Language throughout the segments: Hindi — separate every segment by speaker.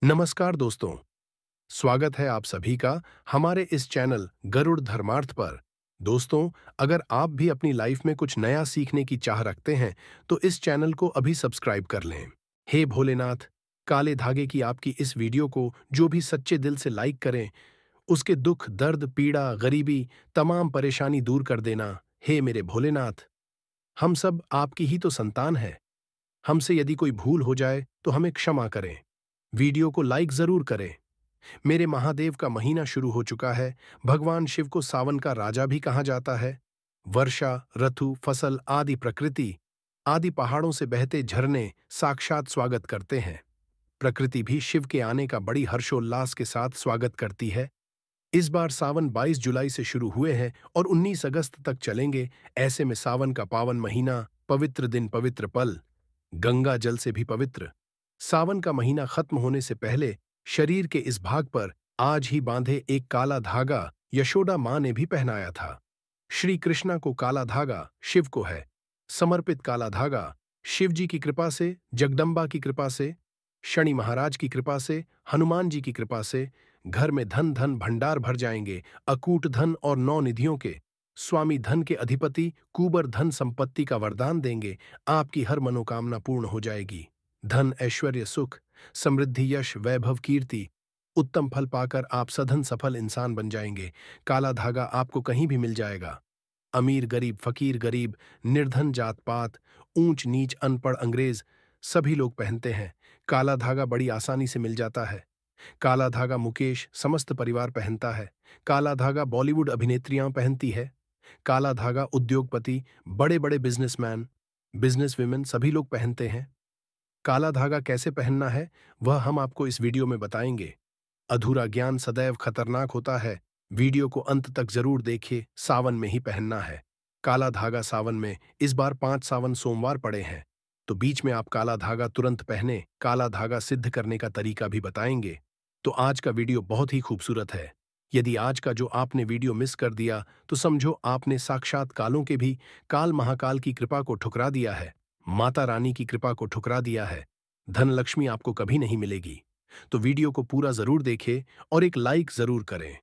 Speaker 1: नमस्कार दोस्तों, स्वागत है आप सभी का हमारे इस चैनल गरुड़ धर्मार्थ पर। दोस्तों, अगर आप भी अपनी लाइफ में कुछ नया सीखने की चाह रखते हैं, तो इस चैनल को अभी सब्सक्राइब कर लें। हे भोलेनाथ, काले धागे की आपकी इस वीडियो को जो भी सच्चे दिल से लाइक करें, उसके दुख, दर्द, पीड़ा, गरीबी, तमाम परेशानी दूर कर देना। हे मेरे भोलेनाथ, हम सब आपकी ही तो संतान हैं। हमसे यदि कोई भूल हो जाए, तो हमें क्षमा करें। वीडियो को लाइक जरूर करें। मेरे महादेव का महीना शुरू हो चुका है। भगवान शिव को सावन का राजा भी कहा जाता है। वर्षा, ऋतु, फसल आदि प्रकृति आदि पहाड़ों से बहते झरने साक्षात स्वागत करते हैं। प्रकृति भी शिव के आने का बड़ी हर्षोल्लास के साथ स्वागत करती है। इस बार सावन 22 जुलाई से शुरू हुए हैं और 19 अगस्त तक चलेंगे। ऐसे में सावन का पावन महीना, पवित्र दिन, पवित्र पल, गंगा जल से भी पवित्र। सावन का महीना खत्म होने से पहले शरीर के इस भाग पर आज ही बांधे एक काला धागा यशोदा मां ने भी पहनाया था। श्री कृष्णा को काला धागा शिव को है समर्पित। काला धागा शिव जी की कृपा से, जगदम्बा की कृपा से, शनि महाराज की कृपा से, हनुमान जी की कृपा से घर में धन धन भंडार भर जाएंगे। अकूट धन और 9 निधियों के स्वामी, धन के अधिपति कुबर धन संपत्ति का वरदान देंगे। आपकी हर मनोकामना पूर्ण हो जाएगी। धन, ऐश्वर्य, सुख, समृद्धि, यश, वैभव, कीर्ति, उत्तम फल पाकर आप सधन सफल इंसान बन जाएंगे। काला धागा आपको कहीं भी मिल जाएगा। अमीर गरीब, फकीर गरीब, निर्धन जात पात, ऊंच नीच, अनपढ़ अंग्रेज सभी लोग पहनते हैं। काला धागा बड़ी आसानी से मिल जाता है। काला धागा मुकेश समस्त परिवार पहनता है। काला धागा बॉलीवुड अभिनेत्रियां पहनती है। काला धागा उद्योगपति, बड़े बड़े बिजनेसमैन, बिजनेस विमेन सभी लोग पहनते हैं। काला धागा कैसे पहनना है, वह हम आपको इस वीडियो में बताएंगे। अधूरा ज्ञान सदैव खतरनाक होता है। वीडियो को अंत तक जरूर देखिए। सावन में ही पहनना है काला धागा। सावन में इस बार 5 सावन सोमवार पड़े हैं, तो बीच में आप काला धागा तुरंत पहने। काला धागा सिद्ध करने का तरीका भी बताएंगे। तो आज का वीडियो बहुत ही खूबसूरत है। यदि आज का जो आपने वीडियो मिस कर दिया, तो समझो आपने साक्षात कालों के भी काल महाकाल की कृपा को ठुकरा दिया है। माता रानी की कृपा को ठुकरा दिया है। धन लक्ष्मी आपको कभी नहीं मिलेगी। तो वीडियो को पूरा जरूर देखें और एक लाइक जरूर करें।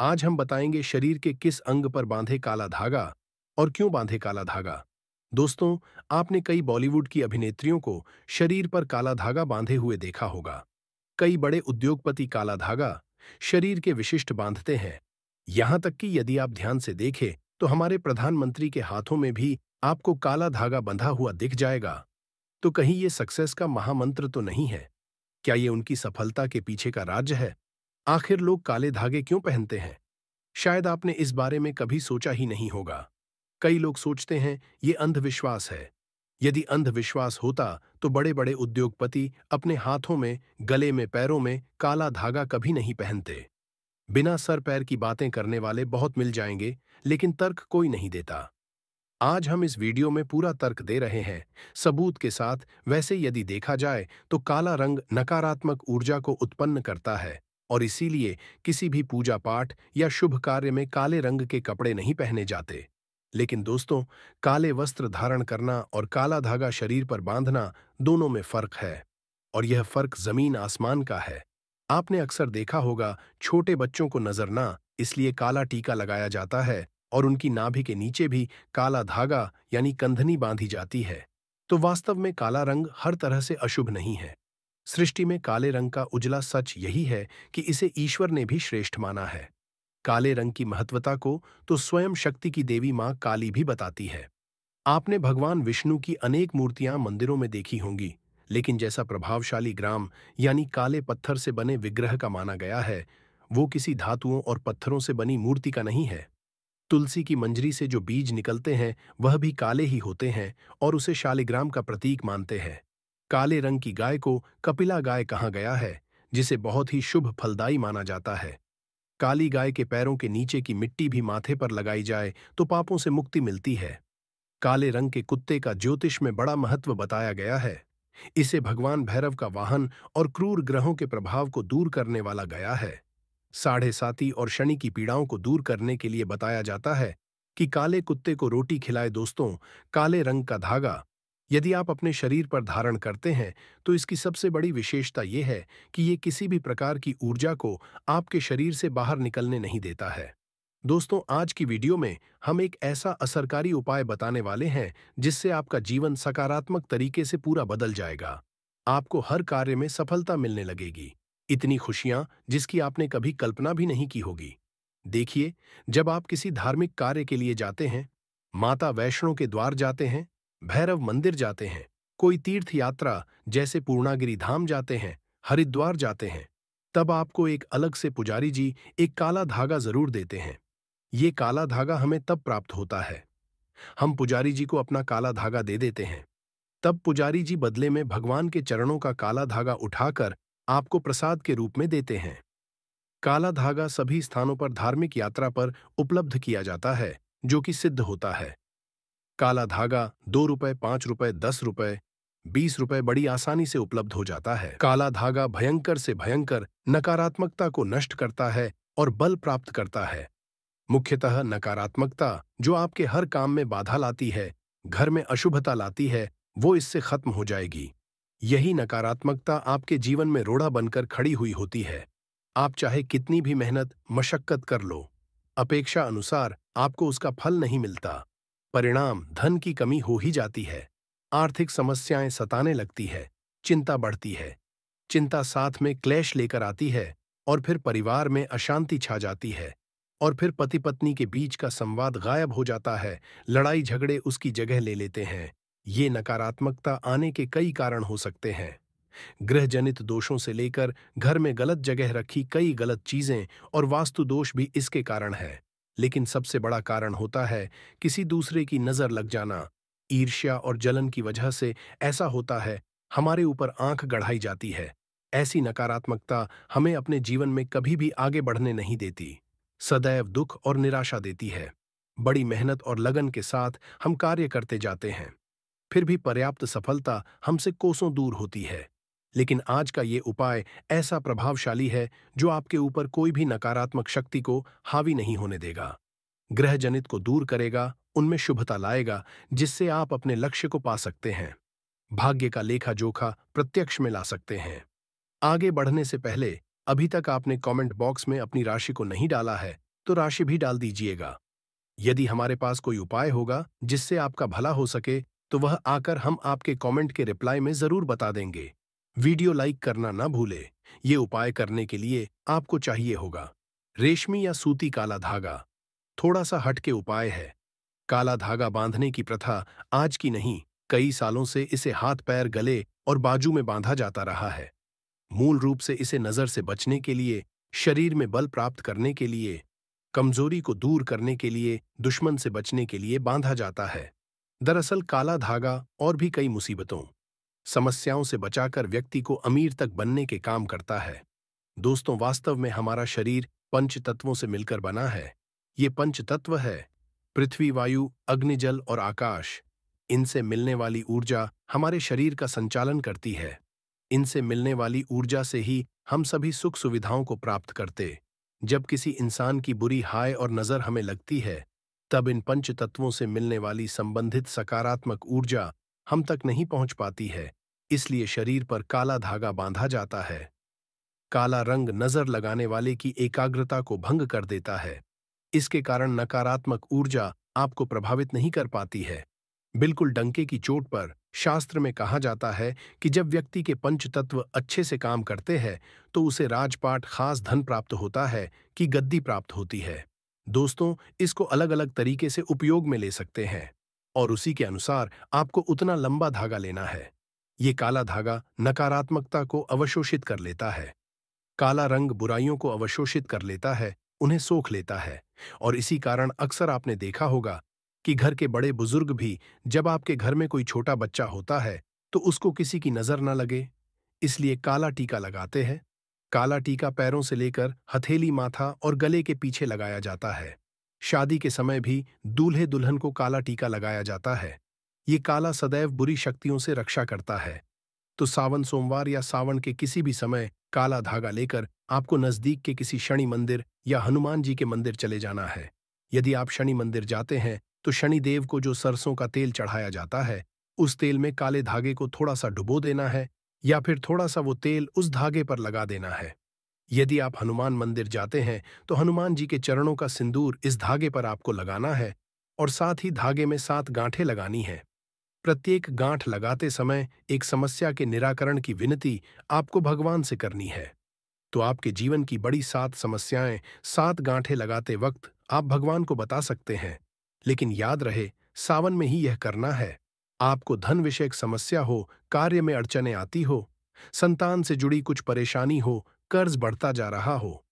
Speaker 1: आज हम बताएंगे शरीर के किस अंग पर बांधे काला धागा और क्यों बांधे काला धागा। दोस्तों, आपने कई बॉलीवुड की अभिनेत्रियों को शरीर पर काला धागा बांधे हुए देखा होगा। कई बड़े उद्योगपति काला धागा शरीर के विशिष्ट बांधते हैं। यहां तक कि यदि आप ध्यान से देखें, तो हमारे प्रधानमंत्री के हाथों में भी आपको काला धागा बंधा हुआ दिख जाएगा। तो कहीं ये सक्सेस का महामंत्र तो नहीं है? क्या ये उनकी सफलता के पीछे का राज है? आखिर लोग काले धागे क्यों पहनते हैं? शायद आपने इस बारे में कभी सोचा ही नहीं होगा। कई लोग सोचते हैं ये अंधविश्वास है। यदि अंधविश्वास होता, तो बड़े बड़े उद्योगपति अपने हाथों में, गले में, पैरों में काला धागा कभी नहीं पहनते। बिना सर पैर की बातें करने वाले बहुत मिल जाएंगे, लेकिन तर्क कोई नहीं देता। आज हम इस वीडियो में पूरा तर्क दे रहे हैं, सबूत के साथ। वैसे यदि देखा जाए, तो काला रंग नकारात्मक ऊर्जा को उत्पन्न करता है, और इसीलिए किसी भी पूजा पाठ या शुभ कार्य में काले रंग के कपड़े नहीं पहने जाते। लेकिन दोस्तों, काले वस्त्र धारण करना और काला धागा शरीर पर बांधना, दोनों में फर्क है। और यह फर्क जमीन आसमान का है। आपने अक्सर देखा होगा, छोटे बच्चों को नजर ना इसलिए काला टीका लगाया जाता है और उनकी नाभि के नीचे भी काला धागा यानी कंधनी बांधी जाती है। तो वास्तव में काला रंग हर तरह से अशुभ नहीं है। सृष्टि में काले रंग का उजला सच यही है कि इसे ईश्वर ने भी श्रेष्ठ माना है। काले रंग की महत्वता को तो स्वयं शक्ति की देवी मां काली भी बताती है। आपने भगवान विष्णु की अनेक मूर्तियां मंदिरों में देखी होंगी, लेकिन जैसा प्रभावशाली ग्राम यानी काले पत्थर से बने विग्रह का माना गया है, वो किसी धातुओं और पत्थरों से बनी मूर्ति का नहीं है। तुलसी की मंजरी से जो बीज निकलते हैं, वह भी काले ही होते हैं और उसे शालिग्राम का प्रतीक मानते हैं। काले रंग की गाय को कपिला गाय कहा गया है, जिसे बहुत ही शुभ फलदायी माना जाता है। काली गाय के पैरों के नीचे की मिट्टी भी माथे पर लगाई जाए तो पापों से मुक्ति मिलती है। काले रंग के कुत्ते का ज्योतिष में बड़ा महत्व बताया गया है। इसे भगवान भैरव का वाहन और क्रूर ग्रहों के प्रभाव को दूर करने वाला गया है। साढ़े साती और शनि की पीड़ाओं को दूर करने के लिए बताया जाता है कि काले कुत्ते को रोटी खिलाए। दोस्तों, काले रंग का धागा यदि आप अपने शरीर पर धारण करते हैं तो इसकी सबसे बड़ी विशेषता यह है कि ये किसी भी प्रकार की ऊर्जा को आपके शरीर से बाहर निकलने नहीं देता है। दोस्तों, आज की वीडियो में हम एक ऐसा असरकारी उपाय बताने वाले हैं जिससे आपका जीवन सकारात्मक तरीके से पूरा बदल जाएगा। आपको हर कार्य में सफलता मिलने लगेगी, इतनी खुशियां जिसकी आपने कभी कल्पना भी नहीं की होगी। देखिए, जब आप किसी धार्मिक कार्य के लिए जाते हैं, माता वैष्णो के द्वार जाते हैं, भैरव मंदिर जाते हैं, कोई तीर्थ यात्रा जैसे पूर्णागिरि धाम जाते हैं, हरिद्वार जाते हैं, तब आपको एक अलग से पुजारी जी एक काला धागा जरूर देते हैं। ये काला धागा हमें तब प्राप्त होता है, हम पुजारी जी को अपना काला धागा दे देते हैं, तब पुजारी जी बदले में भगवान के चरणों का काला धागा उठाकर आपको प्रसाद के रूप में देते हैं। काला धागा सभी स्थानों पर धार्मिक यात्रा पर उपलब्ध किया जाता है, जो कि सिद्ध होता है। काला धागा 2 रुपए, 5 रुपए, 10 रुपए, 20 रुपए बड़ी आसानी से उपलब्ध हो जाता है। काला धागा भयंकर से भयंकर नकारात्मकता को नष्ट करता है और बल प्राप्त करता है। मुख्यतः नकारात्मकता जो आपके हर काम में बाधा लाती है, घर में अशुभता लाती है, वो इससे खत्म हो जाएगी। यही नकारात्मकता आपके जीवन में रोड़ा बनकर खड़ी हुई होती है। आप चाहे कितनी भी मेहनत मशक्कत कर लो, अपेक्षा अनुसार आपको उसका फल नहीं मिलता। परिणाम धन की कमी हो ही जाती है, आर्थिक समस्याएं सताने लगती है, चिंता बढ़ती है, चिंता साथ में क्लेश लेकर आती है और फिर परिवार में अशांति छा जाती है और फिर पति पत्नी के बीच का संवाद गायब हो जाता है, लड़ाई झगड़े उसकी जगह ले लेते हैं। ये नकारात्मकता आने के कई कारण हो सकते हैं। गृहजनित दोषों से लेकर घर में गलत जगह रखी कई गलत चीजें और वास्तु दोष भी इसके कारण है। लेकिन सबसे बड़ा कारण होता है किसी दूसरे की नजर लग जाना। ईर्ष्या और जलन की वजह से ऐसा होता है, हमारे ऊपर आंख गढ़ाई जाती है। ऐसी नकारात्मकता हमें अपने जीवन में कभी भी आगे बढ़ने नहीं देती, सदैव दुख और निराशा देती है। बड़ी मेहनत और लगन के साथ हम कार्य करते जाते हैं, फिर भी पर्याप्त सफलता हमसे कोसों दूर होती है। लेकिन आज का ये उपाय ऐसा प्रभावशाली है जो आपके ऊपर कोई भी नकारात्मक शक्ति को हावी नहीं होने देगा। ग्रहजनित को दूर करेगा, उनमें शुभता लाएगा, जिससे आप अपने लक्ष्य को पा सकते हैं। भाग्य का लेखा जोखा प्रत्यक्ष में ला सकते हैं। आगे बढ़ने से पहले अभी तक आपने कमेंट बॉक्स में अपनी राशि को नहीं डाला है तो राशि भी डाल दीजिएगा। यदि हमारे पास कोई उपाय होगा जिससे आपका भला हो सके तो वह आकर हम आपके कमेंट के रिप्लाई में जरूर बता देंगे। वीडियो लाइक करना ना भूले। ये उपाय करने के लिए आपको चाहिए होगा रेशमी या सूती काला धागा। थोड़ा सा हटके उपाय है। काला धागा बांधने की प्रथा आज की नहीं, कई सालों से इसे हाथ पैर गले और बाजू में बांधा जाता रहा है। मूल रूप से इसे नजर से बचने के लिए, शरीर में बल प्राप्त करने के लिए, कमजोरी को दूर करने के लिए, दुश्मन से बचने के लिए बांधा जाता है। दरअसल काला धागा और भी कई मुसीबतों, समस्याओं से बचाकर व्यक्ति को अमीर तक बनने के काम करता है। दोस्तों, वास्तव में हमारा शरीर पंच तत्वों से मिलकर बना है। ये पंच तत्व है पृथ्वी, वायु, अग्नि, जल और आकाश। इनसे मिलने वाली ऊर्जा हमारे शरीर का संचालन करती है। इनसे मिलने वाली ऊर्जा से ही हम सभी सुख सुविधाओं को प्राप्त करते। जब किसी इंसान की बुरी हाय और नजर हमें लगती है, तब इन पंच तत्वों से मिलने वाली संबंधित सकारात्मक ऊर्जा हम तक नहीं पहुंच पाती है। इसलिए शरीर पर काला धागा बांधा जाता है। काला रंग नजर लगाने वाले की एकाग्रता को भंग कर देता है। इसके कारण नकारात्मक ऊर्जा आपको प्रभावित नहीं कर पाती है। बिल्कुल डंके की चोट पर शास्त्र में कहा जाता है कि जब व्यक्ति के पंच तत्व अच्छे से काम करते हैं तो उसे राजपाट, खास धन प्राप्त होता है कि गद्दी प्राप्त होती है। दोस्तों, इसको अलग अलग तरीके से उपयोग में ले सकते हैं और उसी के अनुसार आपको उतना लंबा धागा लेना है। ये काला धागा नकारात्मकता को अवशोषित कर लेता है। काला रंग बुराइयों को अवशोषित कर लेता है, उन्हें सोख लेता है। और इसी कारण अक्सर आपने देखा होगा कि घर के बड़े बुजुर्ग भी जब आपके घर में कोई छोटा बच्चा होता है तो उसको किसी की नजर न लगे, इसलिए काला टीका लगाते हैं। काला टीका पैरों से लेकर हथेली, माथा और गले के पीछे लगाया जाता है। शादी के समय भी दूल्हे दुल्हन को काला टीका लगाया जाता है। ये काला सदैव बुरी शक्तियों से रक्षा करता है। तो सावन सोमवार या सावन के किसी भी समय काला धागा लेकर आपको नजदीक के किसी शनि मंदिर या हनुमान जी के मंदिर चले जाना है। यदि आप शनि मंदिर जाते हैं तो शनि देव को जो सरसों का तेल चढ़ाया जाता है उस तेल में काले धागे को थोड़ा सा डुबो देना है या फिर थोड़ा सा वो तेल उस धागे पर लगा देना है। यदि आप हनुमान मंदिर जाते हैं तो हनुमान जी के चरणों का सिंदूर इस धागे पर आपको लगाना है और साथ ही धागे में 7 गांठें लगानी है। प्रत्येक गांठ लगाते समय एक समस्या के निराकरण की विनती आपको भगवान से करनी है। तो आपके जीवन की बड़ी 7 समस्याएं 7 गांठें लगाते वक्त आप भगवान को बता सकते हैं। लेकिन याद रहे, सावन में ही यह करना है। आपको धन विषयक समस्या हो, कार्य में अड़चनें आती हो, संतान से जुड़ी कुछ परेशानी हो, कर्ज बढ़ता जा रहा हो,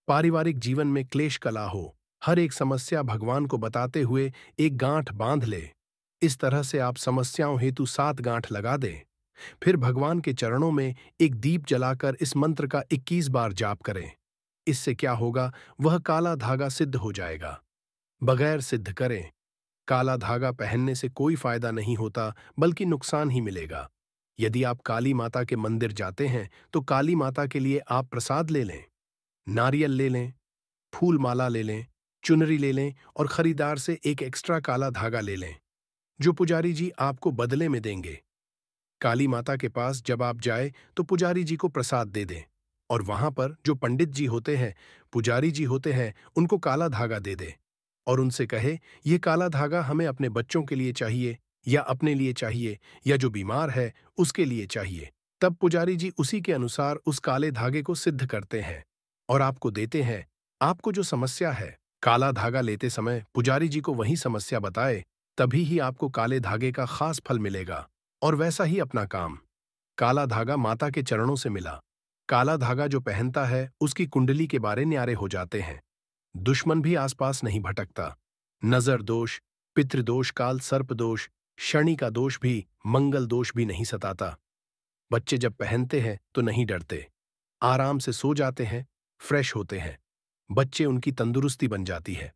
Speaker 1: पारिवारिक जीवन में क्लेश कला हो, हर एक समस्या भगवान को बताते हुए एक गांठ बांध ले। इस तरह से आप समस्याओं हेतु 7 गांठ लगा दें। फिर भगवान के चरणों में एक दीप जलाकर इस मंत्र का 21 बार जाप करें। इससे क्या होगा, वह काला धागा सिद्ध हो जाएगा। बगैर सिद्ध करें, काला धागा पहनने से कोई फायदा नहीं होता, बल्कि नुकसान ही मिलेगा। यदि आप काली माता के मंदिर जाते हैं तो काली माता के लिए आप प्रसाद ले लें, नारियल ले लें, फूल माला ले लें, चुनरी ले लें और खरीदार से एक एक्स्ट्रा काला धागा ले लें, जो पुजारी जी आपको बदले में देंगे। काली माता के पास जब आप जाए तो पुजारी जी को प्रसाद दे दें और वहां पर जो पंडित जी होते हैं, पुजारी जी होते हैं, उनको काला धागा दे दें और उनसे कहे, ये काला धागा हमें अपने बच्चों के लिए चाहिए या अपने लिए चाहिए या जो बीमार है उसके लिए चाहिए। तब पुजारी जी उसी के अनुसार उस काले धागे को सिद्ध करते हैं और आपको देते हैं। आपको जो समस्या है, काला धागा लेते समय पुजारी जी को वही समस्या बताए, तभी ही आपको काले धागे का खास फल मिलेगा। और वैसा ही अपना काम। काला धागा माता के चरणों से मिला। काला धागा जो पहनता है उसकी कुंडली के बारे न्यारे हो जाते हैं। दुश्मन भी आसपास नहीं भटकता। नजर दोष, पितृदोष, काल सर्प दोष, शनि का दोष भी, मंगल दोष भी नहीं सताता। बच्चे जब पहनते हैं तो नहीं डरते, आराम से सो जाते हैं, फ्रेश होते हैं। बच्चे उनकी तंदुरुस्ती बन जाती है।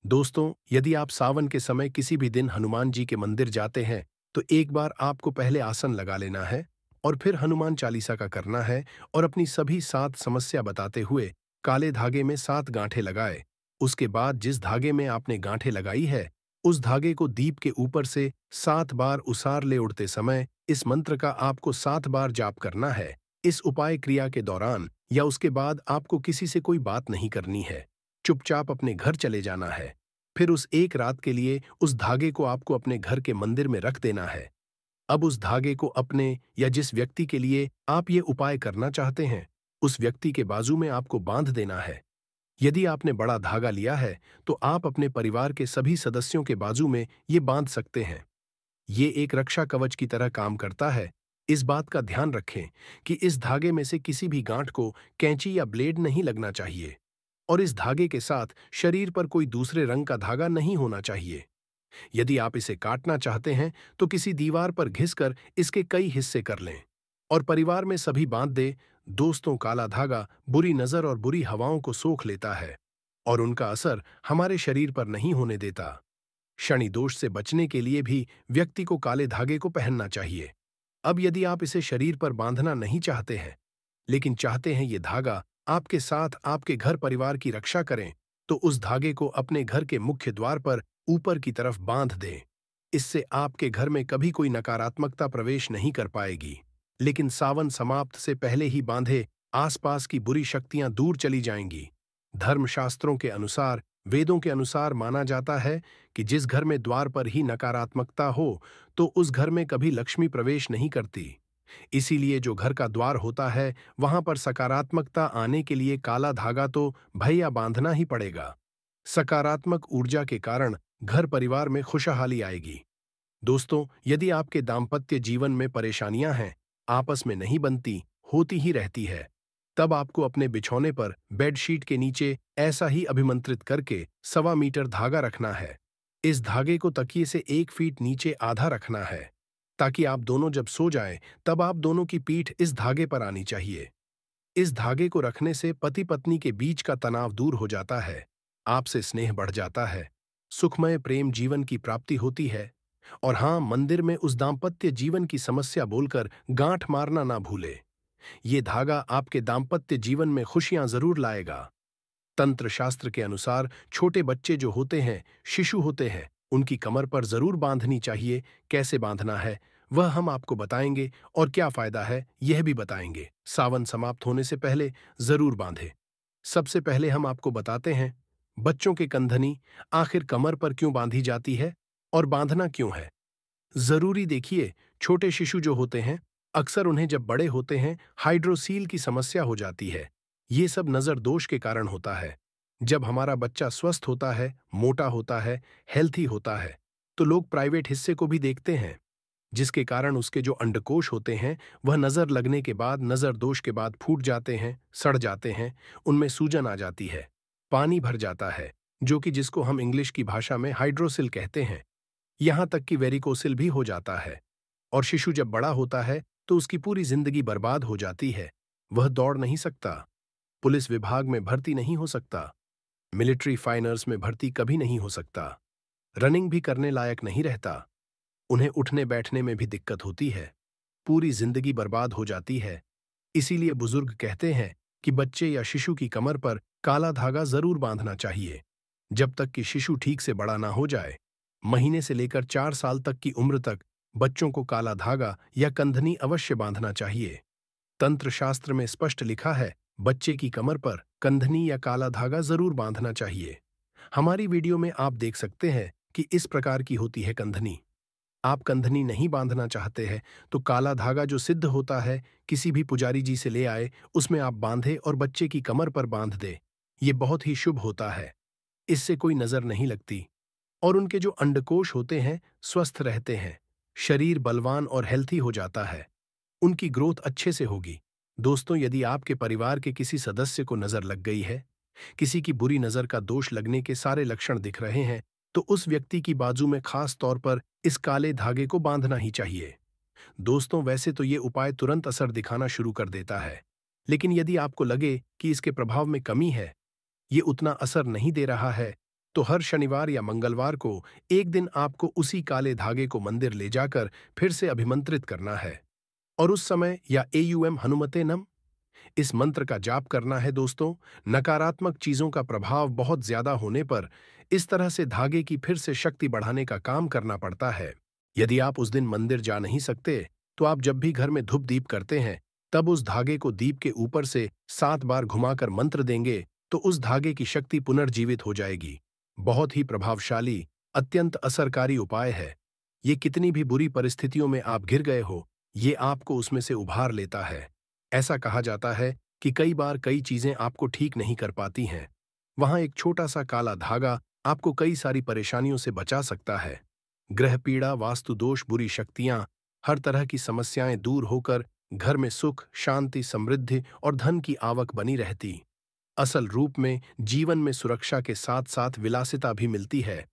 Speaker 1: दोस्तों, यदि आप सावन के समय किसी भी दिन हनुमान जी के मंदिर जाते हैं तो एक बार आपको पहले आसन लगा लेना है और फिर हनुमान चालीसा का करना है और अपनी सभी 7 समस्या बताते हुए काले धागे में 7 गांठें लगाए। उसके बाद जिस धागे में आपने गांठें लगाई है, उस धागे को दीप के ऊपर से 7 बार उसार ले उड़ते समय इस मंत्र का आपको 7 बार जाप करना है। इस उपाय क्रिया के दौरान या उसके बाद आपको किसी से कोई बात नहीं करनी है। चुपचाप अपने घर चले जाना है। फिर उस एक रात के लिए उस धागे को आपको अपने घर के मंदिर में रख देना है। अब उस धागे को अपने या जिस व्यक्ति के लिए आप ये उपाय करना चाहते हैं, उस व्यक्ति के बाजू में आपको बांध देना है। यदि आपने बड़ा धागा लिया है तो आप अपने परिवार के सभी सदस्यों के बाजू में ये बांध सकते हैं। ये एक रक्षा कवच की तरह काम करता है। इस बात का ध्यान रखें कि इस धागे में से किसी भी गांठ को कैंची या ब्लेड नहीं लगना चाहिए और इस धागे के साथ शरीर पर कोई दूसरे रंग का धागा नहीं होना चाहिए। यदि आप इसे काटना चाहते हैं तो किसी दीवार पर घिसकर इसके कई हिस्से कर लें और परिवार में सभी बांध दे। दोस्तों, काला धागा बुरी नजर और बुरी हवाओं को सोख लेता है और उनका असर हमारे शरीर पर नहीं होने देता। शनि दोष से बचने के लिए भी व्यक्ति को काले धागे को पहनना चाहिए। अब यदि आप इसे शरीर पर बांधना नहीं चाहते हैं, लेकिन चाहते हैं ये धागा आपके साथ आपके घर परिवार की रक्षा करें, तो उस धागे को अपने घर के मुख्य द्वार पर ऊपर की तरफ बांध दें। इससे आपके घर में कभी कोई नकारात्मकता प्रवेश नहीं कर पाएगी। लेकिन सावन समाप्त से पहले ही बांधे, आसपास की बुरी शक्तियां दूर चली जाएंगी। धर्मशास्त्रों के अनुसार, वेदों के अनुसार माना जाता है कि जिस घर में द्वार पर ही नकारात्मकता हो तो उस घर में कभी लक्ष्मी प्रवेश नहीं करती। इसीलिए जो घर का द्वार होता है वहां पर सकारात्मकता आने के लिए काला धागा तो भैया बांधना ही पड़ेगा। सकारात्मक ऊर्जा के कारण घर परिवार में खुशहाली आएगी। दोस्तों, यदि आपके दाम्पत्य जीवन में परेशानियां हैं, आपस में नहीं बनती, होती ही रहती है, तब आपको अपने बिछौने पर बेडशीट के नीचे ऐसा ही अभिमंत्रित करके 1.25 मीटर धागा रखना है। इस धागे को तकिए से 1 फीट नीचे आधा रखना है, ताकि आप दोनों जब सो जाएं तब आप दोनों की पीठ इस धागे पर आनी चाहिए। इस धागे को रखने से पति पत्नी के बीच का तनाव दूर हो जाता है, आपसे स्नेह बढ़ जाता है, सुखमय प्रेम जीवन की प्राप्ति होती है। और हां, मंदिर में उस दाम्पत्य जीवन की समस्या बोलकर गांठ मारना ना भूले। ये धागा आपके दाम्पत्य जीवन में खुशियां जरूर लाएगा। तंत्र शास्त्र के अनुसार छोटे बच्चे जो होते हैं, शिशु होते हैं, उनकी कमर पर जरूर बांधनी चाहिए। कैसे बांधना है वह हम आपको बताएंगे और क्या फायदा है यह भी बताएंगे। सावन समाप्त होने से पहले जरूर बांधे। सबसे पहले हम आपको बताते हैं बच्चों के कंधनी आखिर कमर पर क्यों बांधी जाती है और बांधना क्यों है जरूरी। देखिए, छोटे शिशु जो होते हैं अक्सर उन्हें जब बड़े होते हैं हाइड्रोसील की समस्या हो जाती है। ये सब नजर दोष के कारण होता है। जब हमारा बच्चा स्वस्थ होता है, मोटा होता है, हेल्थी होता है, तो लोग प्राइवेट हिस्से को भी देखते हैं, जिसके कारण उसके जो अंडकोश होते हैं वह नजर लगने के बाद, नजर दोष के बाद फूट जाते हैं, सड़ जाते हैं, उनमें सूजन आ जाती है, पानी भर जाता है, जो कि जिसको हम इंग्लिश की भाषा में हाइड्रोसिल कहते हैं। यहां तक कि वेरिकोसिल भी हो जाता है। और शिशु जब बड़ा होता है तो उसकी पूरी जिंदगी बर्बाद हो जाती है। वह दौड़ नहीं सकता, पुलिस विभाग में भर्ती नहीं हो सकता, मिलिट्री फाइनर्स में भर्ती कभी नहीं हो सकता, रनिंग भी करने लायक नहीं रहता, उन्हें उठने बैठने में भी दिक्कत होती है, पूरी जिंदगी बर्बाद हो जाती है। इसीलिए बुजुर्ग कहते हैं कि बच्चे या शिशु की कमर पर काला धागा जरूर बांधना चाहिए जब तक कि शिशु ठीक से बड़ा ना हो जाए। महीने से लेकर 4 साल तक की उम्र तक बच्चों को काला धागा या कंधनी अवश्य बांधना चाहिए। तंत्र शास्त्र में स्पष्ट लिखा है बच्चे की कमर पर कंधनी या काला धागा जरूर बांधना चाहिए। हमारी वीडियो में आप देख सकते हैं कि इस प्रकार की होती है कंधनी। आप कंधनी नहीं बांधना चाहते हैं तो काला धागा जो सिद्ध होता है किसी भी पुजारी जी से ले आए, उसमें आप बांधे और बच्चे की कमर पर बांध दे। ये बहुत ही शुभ होता है। इससे कोई नजर नहीं लगती और उनके जो अंडकोश होते हैं स्वस्थ रहते हैं, शरीर बलवान और हेल्थी हो जाता है, उनकी ग्रोथ अच्छे से होगी। दोस्तों, यदि आपके परिवार के किसी सदस्य को नजर लग गई है, किसी की बुरी नजर का दोष लगने के सारे लक्षण दिख रहे हैं, तो उस व्यक्ति की बाजू में खास तौर पर इस काले धागे को बांधना ही चाहिए। दोस्तों, वैसे तो ये उपाय तुरंत असर दिखाना शुरू कर देता है, लेकिन यदि आपको लगे कि इसके प्रभाव में कमी है, ये उतना असर नहीं दे रहा है, तो हर शनिवार या मंगलवार को एक दिन आपको उसी काले धागे को मंदिर ले जाकर फिर से अभिमंत्रित करना है और उस समय या एयुएम हनुमते नम इस मंत्र का जाप करना है। दोस्तों, नकारात्मक चीजों का प्रभाव बहुत ज्यादा होने पर इस तरह से धागे की फिर से शक्ति बढ़ाने का काम करना पड़ता है। यदि आप उस दिन मंदिर जा नहीं सकते तो आप जब भी घर में धूप दीप करते हैं तब उस धागे को दीप के ऊपर से 7 बार घुमाकर मंत्र देंगे तो उस धागे की शक्ति पुनर्जीवित हो जाएगी। बहुत ही प्रभावशाली, अत्यंत असरकारी उपाय है। ये कितनी भी बुरी परिस्थितियों में आप घिर गए हो, ये आपको उसमें से उभार लेता है। ऐसा कहा जाता है कि कई बार कई चीजें आपको ठीक नहीं कर पाती हैं, वहां एक छोटा सा काला धागा आपको कई सारी परेशानियों से बचा सकता है। ग्रह पीड़ा, वास्तु दोष, बुरी शक्तियां, हर तरह की समस्याएं दूर होकर घर में सुख, शांति, समृद्धि और धन की आवक बनी रहती। असल रूप में जीवन में सुरक्षा के साथ साथ विलासिता भी मिलती है।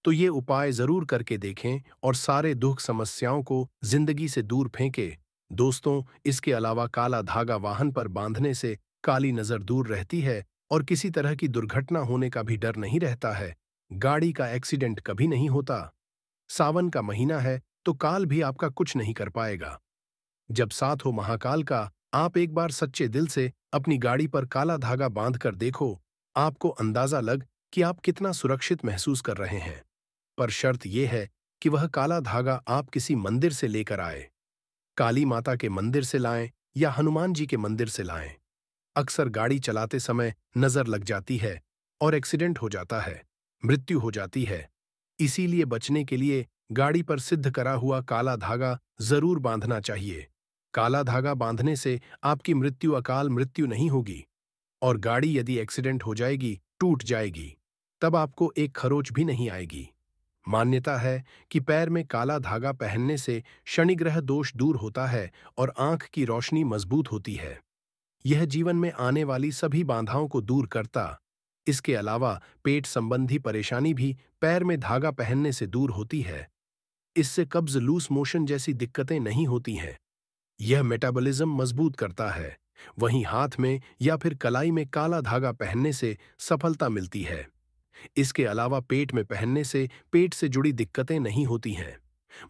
Speaker 1: तो ये उपाय जरूर करके देखें और सारे दुख समस्याओं को जिंदगी से दूर फेंके। दोस्तों, इसके अलावा काला धागा वाहन पर बांधने से काली नजर दूर रहती है और किसी तरह की दुर्घटना होने का भी डर नहीं रहता है। गाड़ी का एक्सीडेंट कभी नहीं होता। सावन का महीना है तो काल भी आपका कुछ नहीं कर पाएगा। जब साथ हो महाकाल का, आप एक बार सच्चे दिल से अपनी गाड़ी पर काला धागा बांध कर देखो, आपको अंदाजा लग कि आप कितना सुरक्षित महसूस कर रहे हैं। पर शर्त यह है कि वह काला धागा आप किसी मंदिर से लेकर आए। काली माता के मंदिर से लाएं या हनुमान जी के मंदिर से लाएं। अक्सर गाड़ी चलाते समय नजर लग जाती है और एक्सीडेंट हो जाता है, मृत्यु हो जाती है। इसीलिए बचने के लिए गाड़ी पर सिद्ध करा हुआ काला धागा जरूर बांधना चाहिए। काला धागा बांधने से आपकी मृत्यु अकाल मृत्यु नहीं होगी और गाड़ी यदि एक्सीडेंट हो जाएगी, टूट जाएगी, तब आपको एक खरोच भी नहीं आएगी। मान्यता है कि पैर में काला धागा पहनने से शनि ग्रह दोष दूर होता है और आंख की रोशनी मजबूत होती है। यह जीवन में आने वाली सभी बाधाओं को दूर करता। इसके अलावा पेट संबंधी परेशानी भी पैर में धागा पहनने से दूर होती है। इससे कब्ज, लूज मोशन जैसी दिक्कतें नहीं होती हैं। यह मेटाबॉलिज्म मजबूत करता है। वहीं हाथ में या फिर कलाई में काला धागा पहनने से सफलता मिलती है। इसके अलावा पेट में पहनने से पेट से जुड़ी दिक्कतें नहीं होती हैं।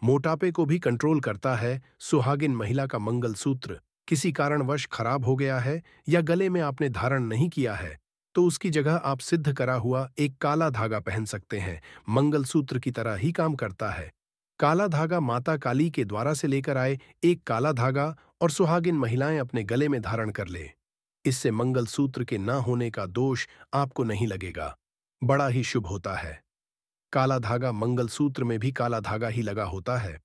Speaker 1: मोटापे को भी कंट्रोल करता है। सुहागिन महिला का मंगलसूत्र किसी कारणवश खराब हो गया है या गले में आपने धारण नहीं किया है, तो उसकी जगह आप सिद्ध करा हुआ एक काला धागा पहन सकते हैं। मंगलसूत्र की तरह ही काम करता है। काला धागा माता काली के द्वारा से लेकर आए एक काला धागा और सुहागिन महिलाएं अपने गले में धारण कर ले। इससे मंगलसूत्र के न होने का दोष आपको नहीं लगेगा, बड़ा ही शुभ होता है। काला धागा मंगलसूत्र में भी काला धागा ही लगा होता है।